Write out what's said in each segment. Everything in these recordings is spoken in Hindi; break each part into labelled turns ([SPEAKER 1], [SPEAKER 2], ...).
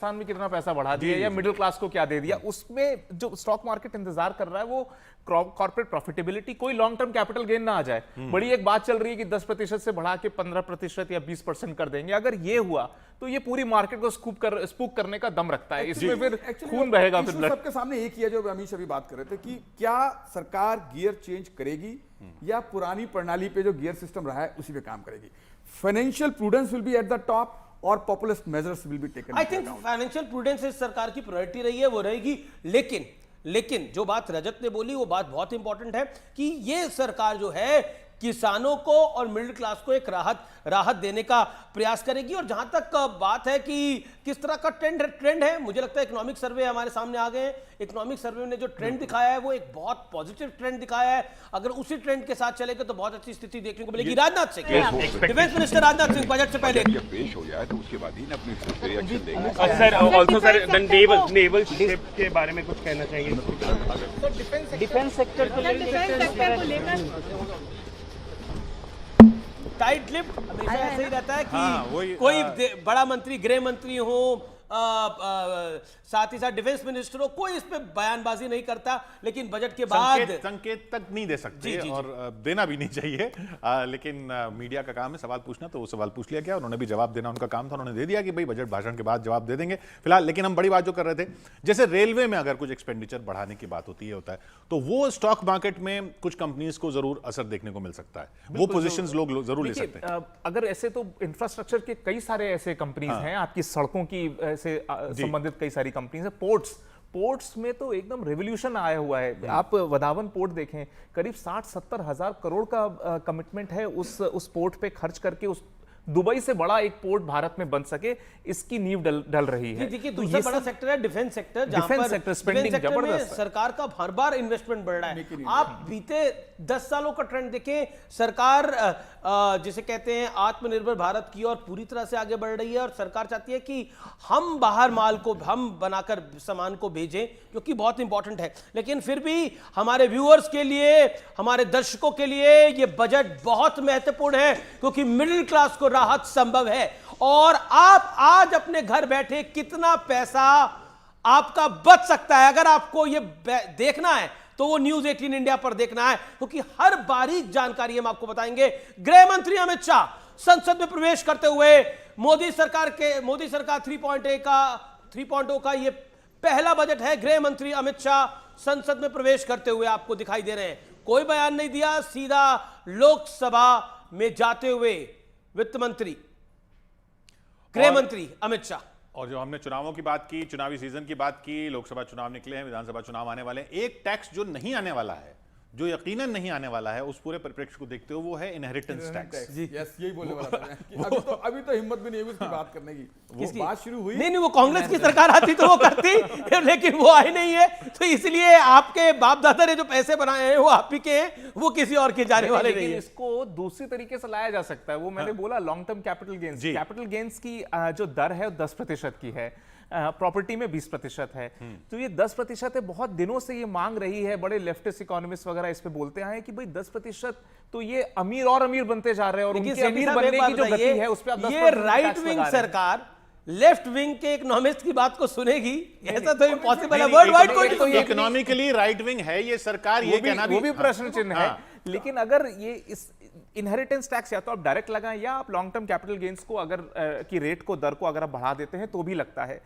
[SPEAKER 1] राजस्थान में कितना पैसा बढ़ा दिया या मिडिल क्लास को क्या दे दिया, उसमें जो स्टॉक मार्केट इंतजार कर रहा है वो कॉर्पोरेट प्रॉफिटेबिलिटी, कोई लॉन्ग टर्म कैपिटल गेन ना आ जाए। बड़ी एक बात चल रही है कि 10% से बढ़ा के 15% या 20% कर देंगे। अगर ये हुआ तो ये पूरी मार्केट को स्पूक करने का दम रखता है, इसमें फिर खून बहेगा। फिर
[SPEAKER 2] सबके सामने एक ही है जो अमीश अभी बात कर रहे थे कि क्या सरकार गियर चेंज करेगी या पुरानी प्रणाली पे जो गियर सिस्टम रहा है उसी पे काम करेगी। Financial prudence will be at the top और populist measures will be taken.
[SPEAKER 3] I think financial prudence इस सरकार की प्रायोरिटी रही है, वो रहेगी। लेकिन जो बात रजत ने बोली वो बात बहुत इंपॉर्टेंट है कि ये सरकार जो है किसानों को और मिडिल क्लास को एक राहत देने का प्रयास करेगी। और जहां तक बात है कि किस तरह का ट्रेंड है, मुझे लगता है इकोनॉमिक सर्वे हमारे सामने आ गए हैं। इकोनॉमिक सर्वे ने जो ट्रेंड दिखाया है वो एक बहुत पॉजिटिव ट्रेंड दिखाया है। अगर उसी ट्रेंड के साथ चलेगा तो बहुत अच्छी स्थिति देखने को मिलेगी। Rajnath Singh, defence minister Rajnath Singh budget से पहले
[SPEAKER 4] पेश हो जाए तो उसके बाद ही अपनी रिएक्शन देंगे।
[SPEAKER 5] Sir also sir naval ship के बारे में कुछ कहना चाहिए? डिफेंस सेक्टर को लेकर
[SPEAKER 3] टाइट लिप हमेशा ऐसे ही रहता है कि कोई बड़ा मंत्री, गृह मंत्री हो, साथ ही साथ डिफेंस मिनिस्टर हो, कोई इस पे बयानबाजी नहीं करता। लेकिन बजट के बाद
[SPEAKER 6] संकेत तक नहीं दे सकते और देना भी नहीं चाहिए। लेकिन मीडिया का काम है सवाल पूछना, तो वो सवाल पूछ लिया गया, उन्होंने भी जवाब देना उनका काम था, उन्होंने दे दिया कि भाई बजट भाषण के बाद जवाब दे देंगे फिलहाल। लेकिन हम बड़ी बात जो कर रहे थे, जैसे रेलवे में अगर कुछ एक्सपेंडिचर बढ़ाने की बात होती है तो वो स्टॉक मार्केट में कुछ कंपनीज को जरूर असर देखने को मिल सकता है, वो पोजीशंस लोग जरूर ले सकते हैं।
[SPEAKER 1] अगर ऐसे तो इंफ्रास्ट्रक्चर के कई सारे ऐसे कंपनीज हैं, आपकी सड़कों की से संबंधित कई सारी कंपनीज है। पोर्ट्स में तो एकदम रेवोल्यूशन आया हुआ है। आप वधावन पोर्ट देखें, करीब 60-70 हजार करोड़ का कमिटमेंट है उस पोर्ट पे खर्च करके उस दुबई से बड़ा एक पोर्ट भारत में बन सके, इसकी नींव डल रही है।
[SPEAKER 3] देखिए दूसरा बड़ा सेक्टर है डिफेंस सेक्टर, जहां पर
[SPEAKER 1] स्पेंडिंग जबरदस्त,
[SPEAKER 3] सरकार का हर बार इन्वेस्टमेंट बढ़ रहा है। आप बीते 10 सालों का ट्रेंड देखें, सरकार जिसे कहते हैं आत्मनिर्भर भारत की और पूरी तरह से आगे बढ़ रही है। और सरकार चाहती है कि हम बाहर माल को हम बनाकर सामान को भेजें, जो कि बहुत इंपॉर्टेंट है। लेकिन फिर भी हमारे व्यूअर्स के लिए, हमारे दर्शकों के लिए ये बजट बहुत महत्वपूर्ण है, क्योंकि मिडिल क्लास को राहत संभव है। और आप आज अपने घर बैठे कितना पैसा आपका बच सकता है, अगर आपको ये देखना है तो वो न्यूज 18 इंडिया पर देखना है, क्योंकि हर बारीक जानकारी हम आपको बताएंगे। गृह मंत्री अमित शाह संसद में प्रवेश करते हुए मोदी सरकार 3.0 का ये पहला बजट है। गृह मंत्री अमित शाह संसद में प्रवेश करते हुए आपको दिखाई दे रहे हैं। कोई बयान नहीं दिया, सीधा लोकसभा में जाते हुए वित्त मंत्री, गृह मंत्री अमित शाह।
[SPEAKER 6] और जो हमने चुनावों की बात की, चुनावी सीजन की बात की, लोकसभा चुनाव निकले हैं, विधानसभा चुनाव आने वाले हैं, एक टैक्स जो नहीं आने वाला है, जो यकीनन नहीं आने वाला है, उस पूरे परिप्रेक्ष्य को देखते हुए वो है इनहेरिटेंस टैक्स।
[SPEAKER 2] जी यस, यही बोलने वाला था। अभी तो हिम्मत भी नहीं हुई उसकी बात करने की। वो बात शुरू हुई
[SPEAKER 3] नहीं, वो कांग्रेस की सरकार आती तो वो करती, लेकिन वो आई नहीं है। तो इसलिए आपके बाप दादा ने जो पैसे बनाए हैं वो आप ही के हैं, वो किसी और के जाने वाले नहीं है।
[SPEAKER 1] इसको दूसरी तरीके से लाया जा सकता है। वो मैंने बोला लॉन्ग टर्म कैपिटल गेन्स की जो दर है 10% की है, प्रॉपर्टी में 20% है। तो ये 10% है। बहुत दिनों से ये मांग रही है, बड़े लेफ्टिस्ट इकोनॉमिस्ट वगैरह इस पे बोलते हैं कि भाई 10% तो ये अमीर और अमीर बनते जा रहे हैं, और उनके अमीर बनने की जो गति है उस पे आप 10%
[SPEAKER 3] ये राइट विंग सरकार लेफ्ट विंग के इकोनॉमिस्ट की बात को सुनेगी, ऐसा तो इम्पॉसिबल है। वर्ल्ड वाइड कोई
[SPEAKER 6] तो इकोनॉमिकली राइट विंग है ये सरकार, ये कहना भी
[SPEAKER 1] प्रश्न चिन्ह है। लेकिन अगर ये इस इनहेरिटेंस टैक्स या तो आप डायरेक्ट लगाएं या आप लॉन्ग टर्म कैपिटल गेन्स को अगर की रेट को, दर को अगर आप बढ़ा देते हैं तो भी लगता है।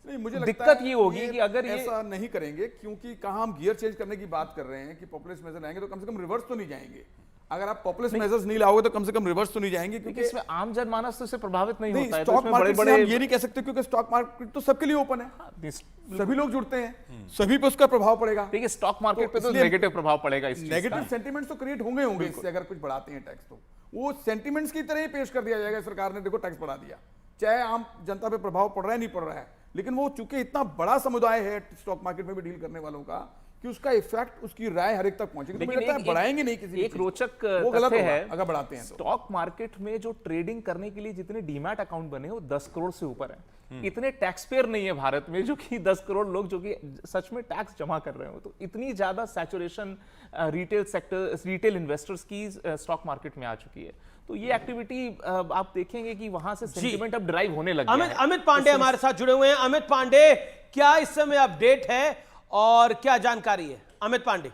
[SPEAKER 2] नहीं, मुझे
[SPEAKER 1] दिक्कत ये होगी कि अगर
[SPEAKER 2] ऐसा नहीं करेंगे, क्योंकि कहां हम गियर चेंज करने की बात कर रहे हैं कि पॉपुलिस्ट मेजर लाएंगे तो कम से कम रिवर्स तो नहीं जाएंगे। अगर आप पॉपुलिस्ट मेजर्स नहीं लाओगे तो कम से कम रिवर्स तो नहीं जाएंगे, क्योंकि
[SPEAKER 1] इसमें आम जनमानस तो इससे प्रभावित नहीं होता है।
[SPEAKER 2] स्टॉक मार्केट से हम ये नहीं कह सकते, क्योंकि स्टॉक मार्केट तो सबके लिए ओपन है, सभी लोग जुड़ते हैं, सभी पे उसका प्रभाव पड़ेगा।
[SPEAKER 1] देखिए स्टॉक मार्केट पे तो नेगेटिव प्रभाव पड़ेगा। इस
[SPEAKER 2] नेगेटिव सेंटीमेंट्स तो क्रिएट होंगे इससे, अगर कुछ बढ़ाते हैं टैक्स तो वो सेंटीमेंट्स की तरह ही पेश कर दिया जाएगा। सरकार ने देखो टैक्स बढ़ा दिया, चाहे आम जनता पे प्रभाव पड़ रहा है नहीं पड़ रहा है, लेकिन वो चूंकि इतना बड़ा समुदाय है स्टॉक मार्केट में भी डील करने वालों का, कि उसका इफेक्ट, उसकी राय हर एक तक पहुंचेगी। तो मुझे लगता है बढ़ाएंगे नहीं किसी।
[SPEAKER 1] एक रोचक
[SPEAKER 2] वो गलत
[SPEAKER 1] है
[SPEAKER 2] अगर बढ़ाते हैं।
[SPEAKER 1] स्टॉक मार्केट में जो ट्रेडिंग करने के लिए जितने डीमैट अकाउंट बने वो 10 करोड़ से ऊपर है। इतने टैक्स पेयर नहीं है भारत में, जो कि 10 करोड़ लोग जो कि सच में टैक्स जमा कर रहे हो। तो इतनी ज्यादा saturation retail sector, retail investors की स्टॉक मार्केट में आ चुकी है। तो ये एक्टिविटी आप देखेंगे कि वहां से सेंटिमेंट अब ड्राइव होने लग गया है।
[SPEAKER 3] अमित पांडे हमारे साथ जुड़े हुए हैं। अमित पांडे, क्या इस समय अपडेट है और क्या जानकारी है? अमित पांडे।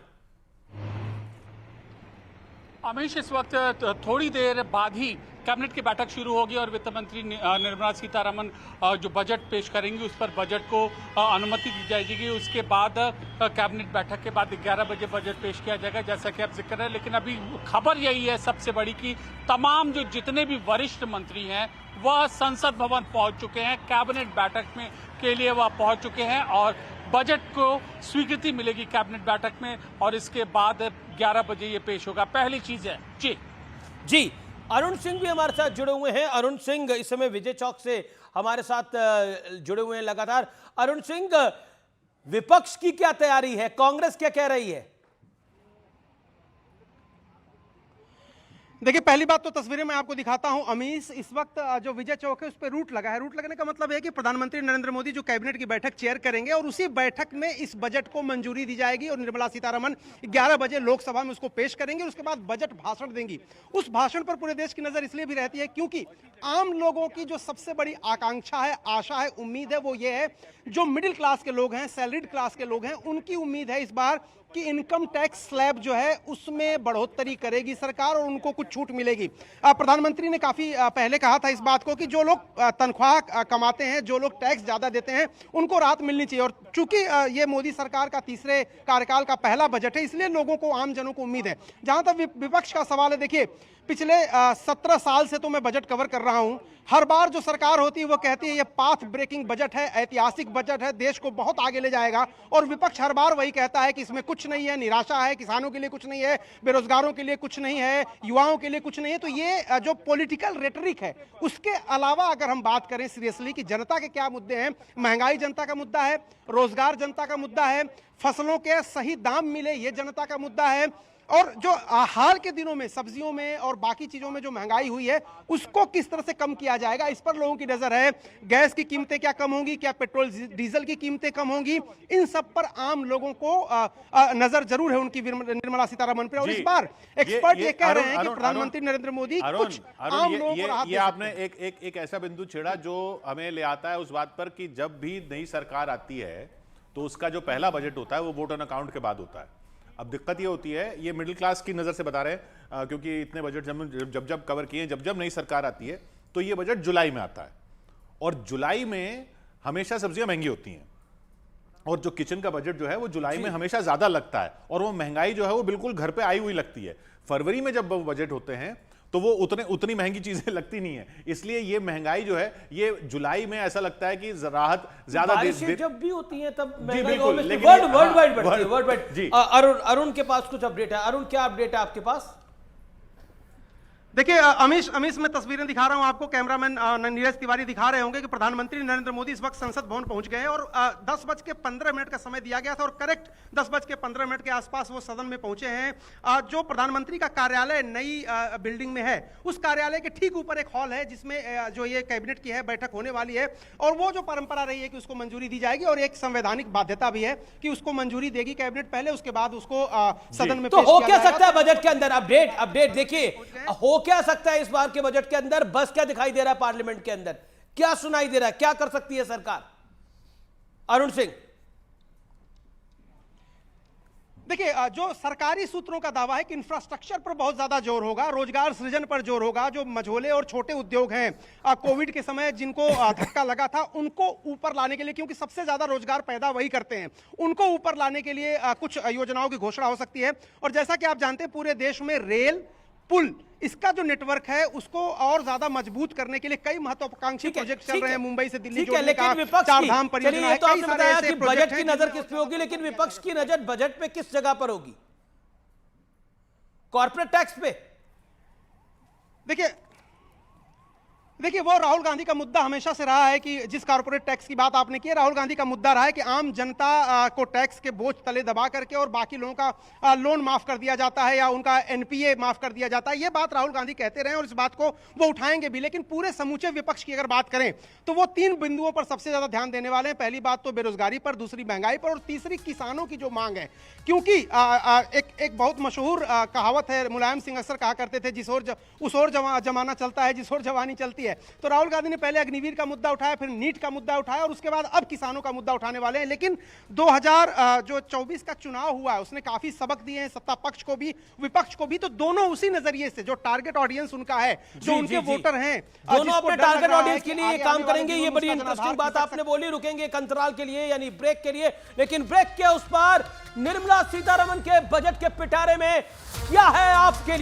[SPEAKER 7] अमीश, इस वक्त थोड़ी देर बाद ही कैबिनेट की बैठक शुरू होगी और वित्त मंत्री निर्मला सीतारमण जो बजट पेश करेंगी उस पर बजट को अनुमति दी जाएगी। उसके बाद कैबिनेट बैठक के बाद 11 बजे बजट पेश किया जाएगा, जैसा कि आप जिक्र है। लेकिन अभी खबर यही है सबसे बड़ी कि तमाम जितने भी वरिष्ठ मंत्री हैं वह संसद भवन पहुंच चुके हैं, कैबिनेट बैठक में के लिए वह पहुंच चुके हैं और बजट को स्वीकृति मिलेगी कैबिनेट बैठक में और इसके बाद 11 बजे ये पेश होगा। पहली चीज है जी
[SPEAKER 3] अरुण सिंह भी हमारे साथ जुड़े हुए हैं। अरुण सिंह इस समय विजय चौक से हमारे साथ जुड़े हुए हैं लगातार। अरुण सिंह, विपक्ष की क्या तैयारी है? कांग्रेस क्या कह रही है?
[SPEAKER 8] देखिए, पहली बात तो तस्वीरें मैं आपको दिखाता हूं अमीश। इस वक्त जो विजय चौक है उस पर रूट लगा है। रूट लगने का मतलब है कि प्रधानमंत्री नरेंद्र मोदी जो कैबिनेट की बैठक चेयर करेंगे और उसी बैठक में इस बजट को मंजूरी दी जाएगी और निर्मला सीतारमण 11 बजे लोकसभा में उसको पेश करेंगे। उसके बाद बजट भाषण देंगी। उस भाषण पर पूरे देश की नजर इसलिए भी रहती है क्योंकि आम लोगों की जो सबसे बड़ी आकांक्षा है, आशा है, उम्मीद है, वो ये है जो मिडिल क्लास के लोग हैं, सैलरीड क्लास के लोग हैं, उनकी उम्मीद है इस बार कि इनकम टैक्स स्लैब जो है उसमें बढ़ोतरी करेगी सरकार और उनको कुछ छूट मिलेगी। प्रधानमंत्री ने काफी पहले कहा था इस बात को कि जो लोग तनख्वाह कमाते हैं, जो लोग टैक्स ज्यादा देते हैं, उनको राहत मिलनी चाहिए। और चूंकि ये मोदी सरकार का तीसरे कार्यकाल का पहला बजट है, इसलिए लोगों को, आम जनों को उम्मीद है। जहां तक विपक्ष का सवाल है, देखिए पिछले 17 साल से तो मैं बजट कवर कर रहा हूं। हर बार जो सरकार होती है वो कहती है ये पाथ ब्रेकिंग बजट है, ऐतिहासिक बजट है, देश को बहुत आगे ले जाएगा। और विपक्ष हर बार वही कहता है कि इसमें कुछ नहीं है, निराशा है, किसानों के लिए कुछ नहीं है, बेरोजगारों के लिए कुछ नहीं है, युवाओं के लिए कुछ नहीं है। तो ये जो पॉलिटिकल रेटरिक है, उसके अलावा अगर हम बात करें सीरियसली कि जनता के क्या मुद्दे हैं, महंगाई जनता का मुद्दा है, रोजगार जनता का मुद्दा है, फसलों के सही दाम मिले ये जनता का मुद्दा है, और जो हाल के दिनों में सब्जियों में और बाकी चीजों में जो महंगाई हुई है उसको किस तरह से कम किया जाएगा, इस पर लोगों की नजर है। गैस की कीमतें क्या कम होंगी, क्या पेट्रोल डीजल की कीमतें कम होंगी, इन सब पर आम लोगों को नजर जरूर है उनकी निर्मला सीतारमण पर। और इस बार एक्सपर्ट ये कह रहे हैं कि प्रधानमंत्री नरेंद्र मोदी कुछ आम लोगों को राहत दे सकते हैं।
[SPEAKER 6] आपने एक ऐसा बिंदु छेड़ा जो हमें ले आता है उस बात पर कि जब भी नई सरकार आती है तो उसका जो पहला बजट होता है वो वोट ऑन अकाउंट के बाद होता है। अब दिक्कत ये होती है, ये मिडिल क्लास की नजर से बता रहे हैं क्योंकि इतने बजट जब कवर किए, जब नई सरकार आती है तो ये बजट जुलाई में आता है और जुलाई में हमेशा सब्जियां महंगी होती हैं और जो किचन का बजट जो है वो जुलाई में हमेशा ज्यादा लगता है और वो महंगाई जो है वो बिल्कुल घर पे आई हुई लगती है। फरवरी में जब वो बजट होते हैं तो वो उतनी महंगी चीजें लगती नहीं है, इसलिए ये महंगाई जो है ये जुलाई में ऐसा लगता है कि राहत ज्यादा
[SPEAKER 3] जब भी होती है तब
[SPEAKER 6] वर्ल्ड वाइड।
[SPEAKER 3] अरुण के पास कुछ अपडेट है। अरुण, क्या अपडेट है आपके पास?
[SPEAKER 8] देखिए अमीश, मैं तस्वीरें दिखा रहा हूं आपको, कैमरामैन नीरज तिवारी दिखा रहे होंगे कि प्रधानमंत्री नरेंद्र मोदी इस वक्त संसद भवन पहुंच गए हैं और 10:15 का समय दिया गया था और करेक्ट 10:15 के आसपास वो सदन में पहुंचे हैं। जो प्रधानमंत्री का कार्यालय नई बिल्डिंग में है, उस कार्यालय के ठीक ऊपर एक हॉल है जिसमें जो ये कैबिनेट की है बैठक होने वाली है और वो जो परंपरा रही है कि उसको मंजूरी दी जाएगी और एक संवैधानिक बाध्यता भी है कि उसको मंजूरी देगी कैबिनेट पहले, उसके बाद उसको सदन में
[SPEAKER 3] तो हो क्या सकता है बजट के अंदर? अपडेट देखिए, हो क्या सकता है इस बार के बजट के अंदर? बस क्या दिखाई दे रहा है पार्लियामेंट के अंदर? क्या सुनाई दे रहा है? क्या कर सकती है सरकार? अरुण सिंह,
[SPEAKER 8] देखिए जो सरकारी सूत्रों का दावा है कि इंफ्रास्ट्रक्चर पर बहुत ज्यादा जोर होगा, रोजगार सृजन पर जोर होगा। जो मझोले और छोटे उद्योग हैं कोविड के समय जिनको धक्का लगा था उनको ऊपर लाने के लिए, क्योंकि सबसे ज्यादा रोजगार पैदा वही करते हैं, उनको ऊपर लाने के लिए कुछ योजनाओं की घोषणा हो सकती है। और जैसा कि आप जानते हैं पूरे देश में रेल, पुल, इसका जो नेटवर्क है उसको और ज्यादा मजबूत करने के लिए कई महत्वाकांक्षी प्रोजेक्ट चल रहे हैं। मुंबई से दिल्ली जोड़ने का चारधाम परियोजना है, कई सारे ऐसे
[SPEAKER 3] बजट की नजर किस पे होगी, लेकिन विपक्ष की नजर बजट पे किस जगह पर होगी? कॉर्पोरेट टैक्स पे।
[SPEAKER 8] देखिए देखिए, वो राहुल गांधी का मुद्दा हमेशा से रहा है कि जिस कॉर्पोरेट टैक्स की बात आपने की है, राहुल गांधी का मुद्दा रहा है कि आम जनता को टैक्स के बोझ तले दबा करके और बाकी लोगों का लोन माफ कर दिया जाता है या उनका एनपीए माफ कर दिया जाता है। ये बात राहुल गांधी कहते रहे और इस बात को वो उठाएंगे भी। लेकिन पूरे समूचे विपक्ष की अगर बात करें तो वो 3 बिंदुओं पर सबसे ज्यादा ध्यान देने वाले हैं। पहली बात तो बेरोजगारी पर, दूसरी महंगाई पर और तीसरी किसानों की जो मांग है। क्योंकि एक बहुत मशहूर कहावत है, मुलायम सिंह अक्सर कहा करते थे, उस ओर जमाना चलता है जिस ओर जवानी चलती है। तो राहुल गांधी ने पहले अग्निवीर का मुद्दा उठाया, फिर नीट का मुद्दा उठाया और उसके बाद अब किसानों का मुद्दा उठाने वाले हैं। लेकिन 2024 का चुनाव हुआ है उसने काफी सबक दिए हैं सत्ता पक्ष को भी विपक्ष को भी। तो दोनों उसी नजरिए से, जो टारगेट ऑडियंस उनका है, जो उनके वोटर हैं,
[SPEAKER 3] दोनों अपने टारगेट ऑडियंस के लिए काम करेंगे। ये बड़ी इंटरेस्टिंग बात आपने बोली। रुकेंगे एक अंतराल के लिए, यानी ब्रेक के लिए, लेकिन ब्रेक के उस पार निर्मला सीतारमण के बजट के पिटारे में क्या है आपके लिए